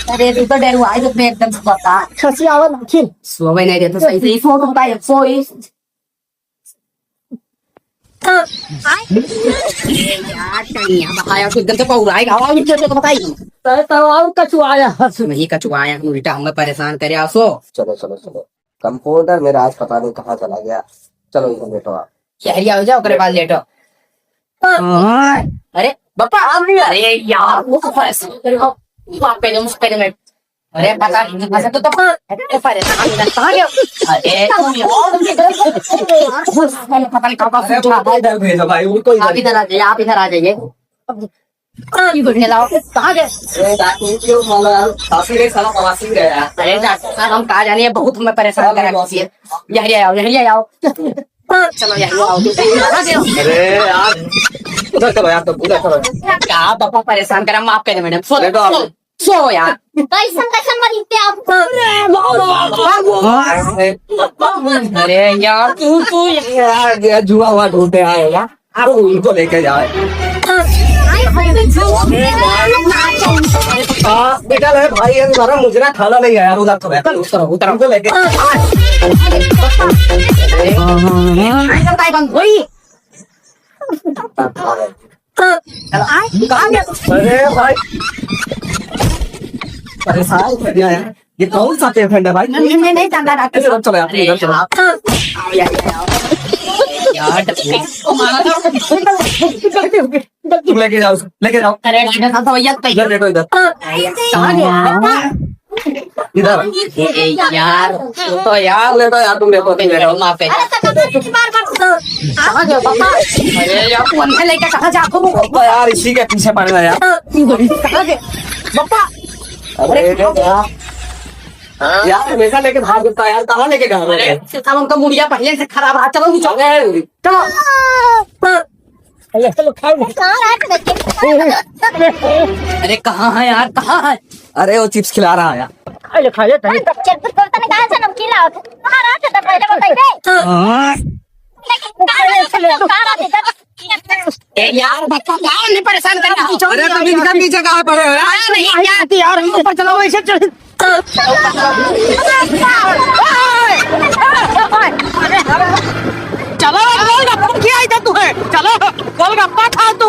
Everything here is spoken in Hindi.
अरे तू तो डरू आई तो मैं एकदम से बता खसी आवाज नाखिल सो भाई नहीं तो सही सही सो तो बताइए सो यार कहीं बताया तो एकदम से पौराई आवाज तो बताइए तो और कछु आया नहीं कचुआया उल्टा हमें परेशान करे आसो चलो चलो चलो कंपाउंडर मेरा आज पता नहीं कहाँ चला गया। चलो इधर बैठो आप। शहरी आ जाओ करे बाद लेटो अरे बापा अरे यार वो तो परेशान करे हो वहां पे जो मुझे में अरे पता नहीं ऐसा तो परेशान कहाँ गया अरे तुम यार पता नहीं कहाँ का इधर भेजो भाई उनको आप इधर आ जाइए आप इधर आ जाइए कहाँ गए अरे डॉक्टर साहब हम कहा जाने बहुत हमें परेशान कर रखी है यही आओ चलो यही आओ अरे यार उधर चलो यार, तो उधर चलो। क्या पापा परेशान करा माफ कर दे मैडम सो देखो आप। सो यार अरे यार तू यार ये जुआ हुआ ढूंढते आए यार, आप उनको लेके जाए। बेटा ले भाई ये तुम्हारा मुजरा खाना नहीं आया, उधर तो उतरो उतरो उनको लेके अरे भाई परेशान कर दिया यार, ये कौन सा पेशेंट है भाई? नहीं चंदा डॉक्टर इधर चलो यार, इधर चलो। यार तुम लेके जाओ लेके जाओ। अरे डॉक्टर साहब भैया इधर देखो इधर कहाँ गया इधर यार तो यार ले दो यार, तुम देखो तुम देखो। माफ है कहाँ गया पापा अरे यार तू अंदर लेके कहाँ जा तू तो यार इसी के पीछे पड़ना यार। कहाँ गया पापा अरे यार हमेशा लेके भाग देता है यार, कहाँ लेके जा रहे हैं? साहब उनका मुड़िया पहले से खराब रहा चलो नीचे अरे चलो चलो खाओ अरे कहाँ है यार कहाँ है अरे वो चिप्स खिला रहा है यार। खा ले तनी यार बच्चा कहाँ नहीं परेशान करना अरे तुम इनका पीछे कहाँ पड़े हो यार? नहीं यार ऊपर चलो वैसे चल चलो गोलगप्पा खिलाएगा तू है चलो गोलगप्पा खा तू